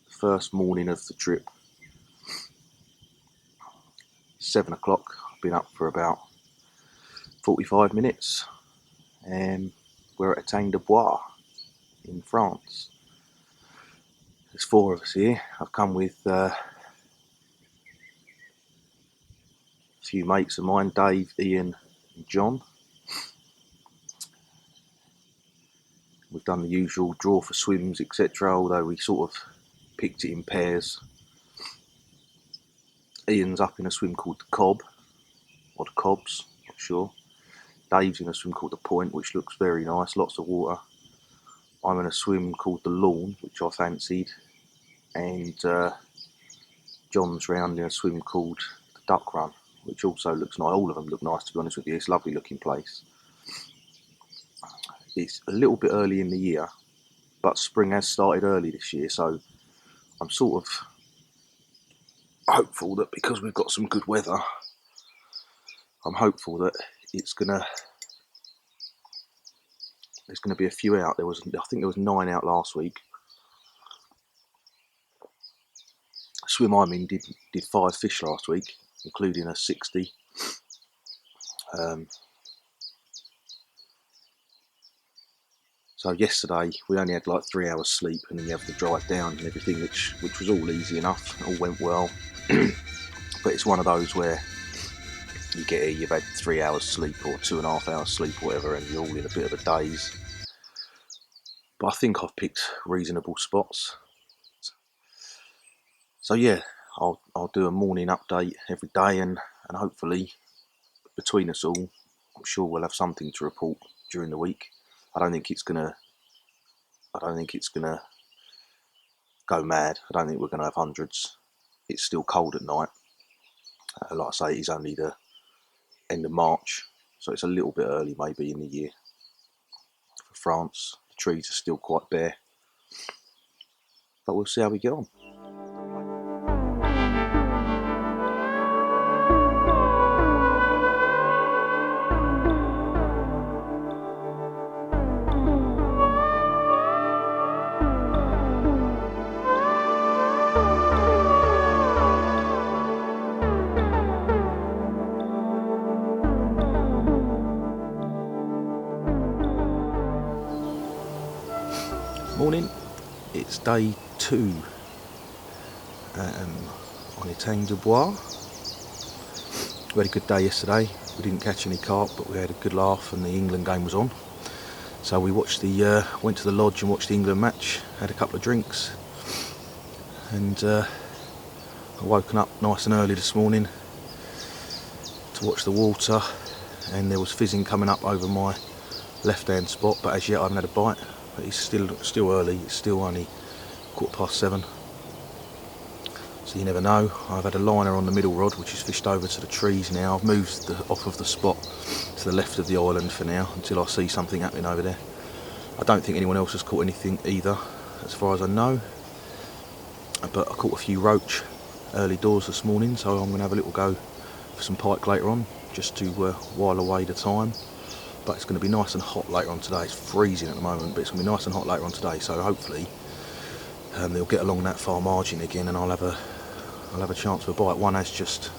first morning of the trip. 7 o'clock. I've been up for about 45 minutes, and we're at Etang Du Bois in France. There's 4 of us here. I've come with a few mates of mine, Dave, Ian and John. We've done the usual draw for swims, etc., although we sort of picked it in pairs. Ian's up in a swim called the Cob, or the Cobs, not sure. Dave's in a swim called the Point, which looks very nice, lots of water. I'm in a swim called the Lawn, which I fancied, and John's round in a swim called the Duck Run, which also looks nice. All of them look nice, to be honest with you. It's a lovely looking place. It's a little bit early in the year, but spring has started early this year, so I'm sort of hopeful that because we've got some good weather, I'm hopeful that there's gonna be a few out. I think there was 9 out last week. The swim I'm in did 5 fish last week, including a 60. So yesterday we only had like 3 hours sleep, and then you have to drive down and everything, which was all easy enough. It all went well. But it's one of those where you get here, you've had 3 hours sleep or 2.5 hours sleep or whatever, and you're all in a bit of a daze. But I think I've picked reasonable spots. So yeah, I'll do a morning update every day, and hopefully between us all, I'm sure we'll have something to report during the week. I don't think it's gonna go mad. I don't think we're gonna have hundreds. It's still cold at night. Like I say, it's only the end of March, so it's a little bit early maybe in the year for France. The trees are still quite bare, but we'll see how we get on. Morning, it's day 2 on Etang Du Bois. We had a good day yesterday. We didn't catch any carp, but we had a good laugh, and the England game was on. So we went to the lodge and watched the England match, had a couple of drinks, and I woken up nice and early this morning to watch the water, and there was fizzing coming up over my left hand spot, but as yet I haven't had a bite. But it's still early. It's still only 7:15, so you never know. I've had a liner on the middle rod, which is fished over to the trees now. I've moved off of the spot to the left of the island for now until I see something happening over there. I don't think anyone else has caught anything either, as far as I know, but I caught a few roach early doors this morning, so I'm going to have a little go for some pike later on, just to while away the time. But it's going to be nice and hot later on today. It's freezing at the moment, but it's going to be nice and hot later on today, so hopefully they'll get along that far margin again, and I'll have a chance for a bite. One has just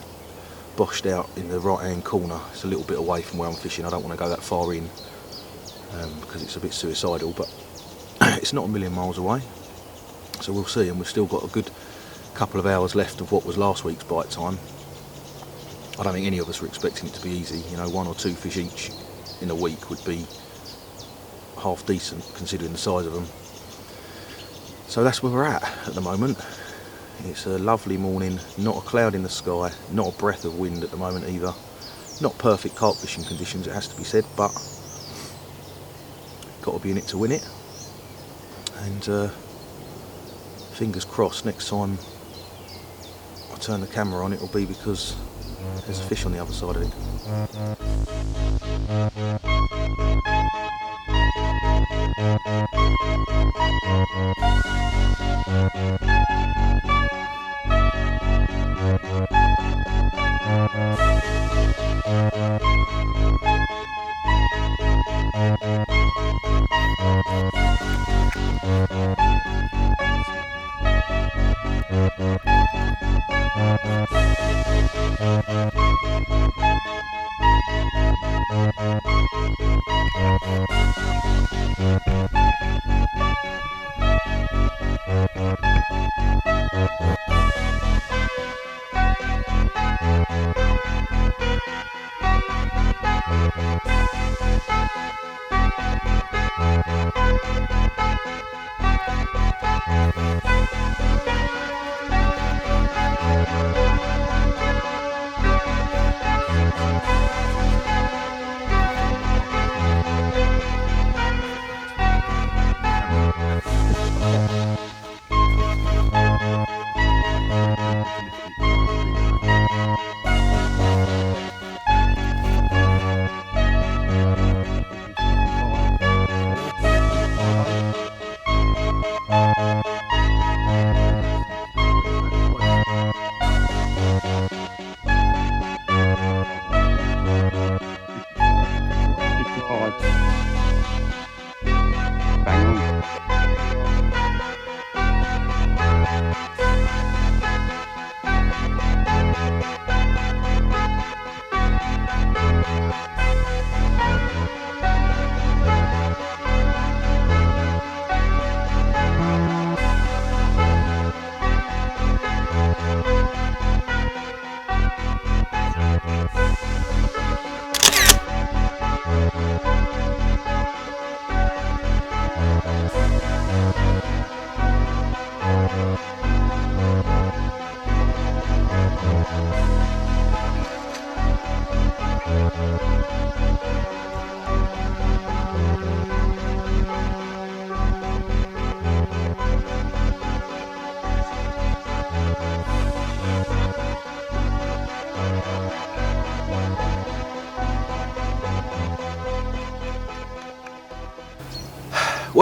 boshed out in the right hand corner. It's a little bit away from where I'm fishing. I don't want to go that far in because it's a bit suicidal, but it's not a million miles away, so we'll see. And we've still got a good couple of hours left of what was last week's bite time. I don't think any of us were expecting it to be easy. 1 or 2 fish each in a week would be half decent considering the size of them. So that's where we're at the moment. It's a lovely morning, not a cloud in the sky, not a breath of wind at the moment either. Not perfect carp fishing conditions, it has to be said, but got to be in it to win it. And fingers crossed, next time I turn the camera on, it'll be because there's a fish on the other side of it.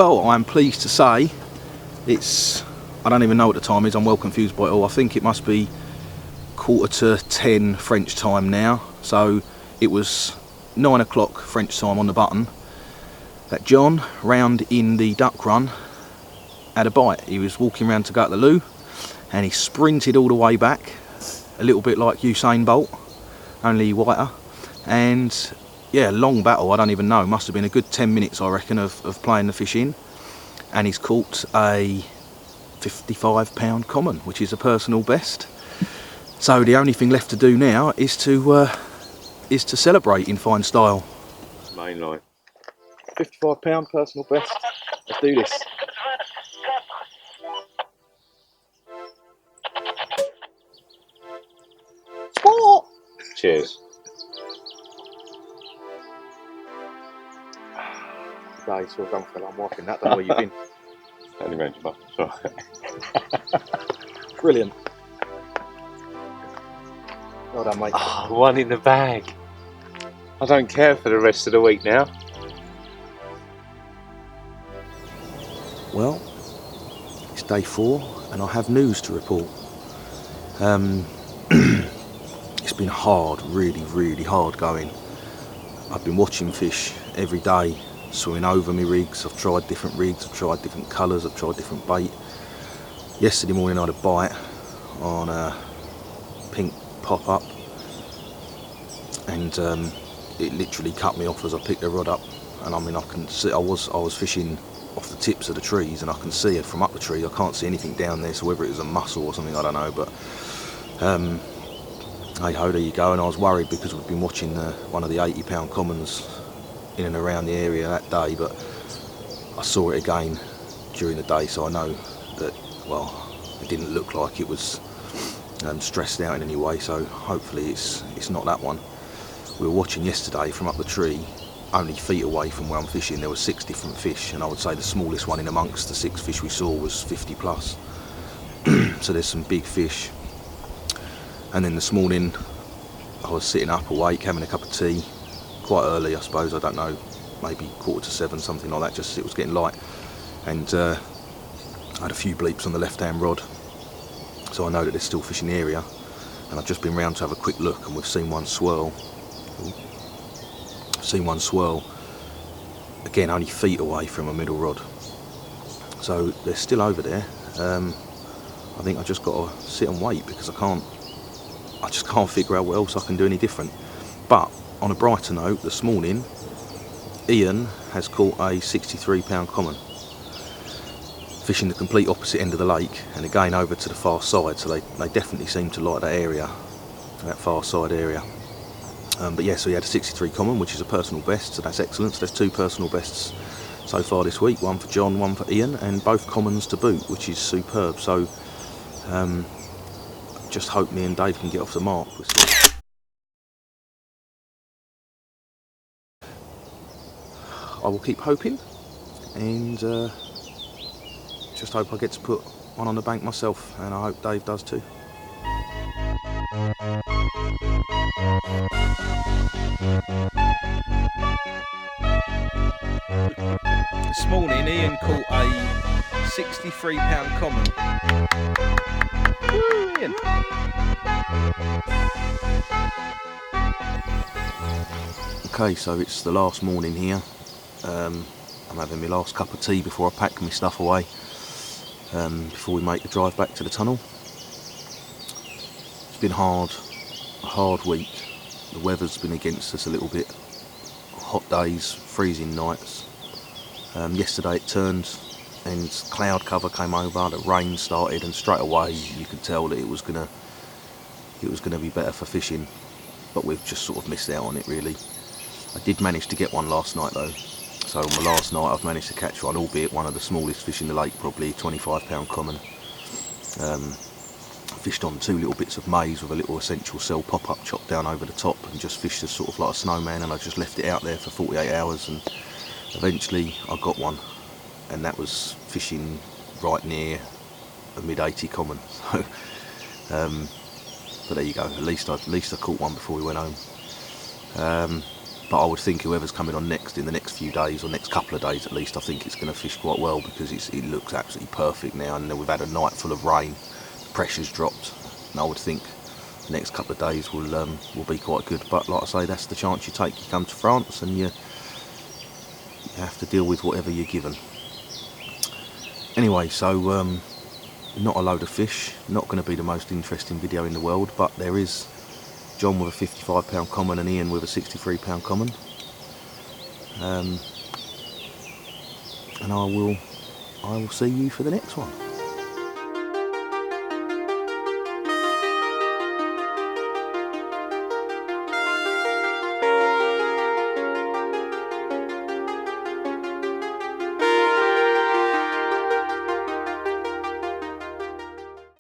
Well, I'm pleased to say it's, I don't even know what the time is, I'm well confused by it all. I think it must be 9:45 French time now. So it was 9 o'clock French time on the button that John, round in the duck run, had a bite. He was walking around to go to the loo and he sprinted all the way back, a little bit like Usain Bolt, only whiter. And yeah, long battle, I don't even know, must have been a good 10 minutes I reckon of playing the fish in, and he's caught a 55-pound common, which is a personal best. So the only thing left to do now is to celebrate in fine style. Mainline. 55-pound personal best. Let's do this. Sport! Cheers. Today, so well done, fella. I'm wiping that. Don't know where you've been. Only round your butt. Sorry. Brilliant. Well done, mate. Oh, one in the bag. I don't care for the rest of the week now. Well, it's day 4 and I have news to report. It's been hard, really hard going. I've been watching fish every day, swimming over my rigs. I've tried different rigs, I've tried different colours, I've tried different bait. Yesterday morning I had a bite on a pink pop-up, and it literally cut me off as I picked the rod up. And I mean, I can see I was fishing off the tips of the trees, and I can see it from up the tree. I can't see anything down there, so whether it was a mussel or something, I don't know. But hey ho, there you go. And I was worried because we've been watching one of the 80-pound commons in and around the area that day, but I saw it again during the day, so I know that, well, it didn't look like it was stressed out in any way, so hopefully it's not that one. We were watching yesterday from up the tree, only feet away from where I'm fishing. There were 6 different fish, and I would say the smallest one in amongst the 6 fish we saw was 50 plus. So there's some big fish. And then this morning I was sitting up awake having a cup of tea, quite early I suppose, I don't know, maybe 6:45, something like that, just as it was getting light. And I had a few bleeps on the left hand rod, so I know that there's still fish in the area. And I've just been round to have a quick look, and we've seen one swirl. Again, only feet away from a middle rod. So they're still over there. I think I just got to sit and wait, because I just can't figure out what else I can do any different. But on a brighter note, this morning Ian has caught a 63-pound common, fishing the complete opposite end of the lake, and again over to the far side, so they definitely seem to like that area, that far side area. But yeah, so he had a 63 common, which is a personal best, so that's excellent. So there's 2 personal bests so far this week, one for John, one for Ian, and both commons to boot, which is superb. So just hope me and Dave can get off the mark. I will keep hoping, and just hope I get to put one on the bank myself, and I hope Dave does too. This morning Ian caught a 63-pound common. Woo, Ian. Okay, so it's the last morning here. I'm having my last cup of tea before I pack my stuff away, before we make the drive back to the tunnel. It's been a hard week. The weather's been against us a little bit. Hot days, freezing nights. Yesterday it turned and cloud cover came over, the rain started, and straight away you could tell that it was gonna be better for fishing, but we've just sort of missed out on it really. I did manage to get one last night though. So on the last night I've managed to catch one, albeit one of the smallest fish in the lake, probably 25-pound common. Fished on 2 little bits of maize with a little essential cell pop-up chopped down over the top, and just fished as sort of like a snowman, and I just left it out there for 48 hours, and eventually I got one, and that was fishing right near a mid-80 common. So, but there you go. At least I caught one before we went home. but I would think whoever's coming on next in the next few days, or next couple of days at least, I think it's going to fish quite well, because it looks absolutely perfect now, and we've had a night full of rain, the pressure's dropped, and I would think the next couple of days will be quite good. But like I say, that's the chance you take. You come to France and you have to deal with whatever you're given. Anyway, so not a load of fish, not going to be the most interesting video in the world, but there is John with a 55 pound common and Ian with a 63 pound common, and I will see you for the next one.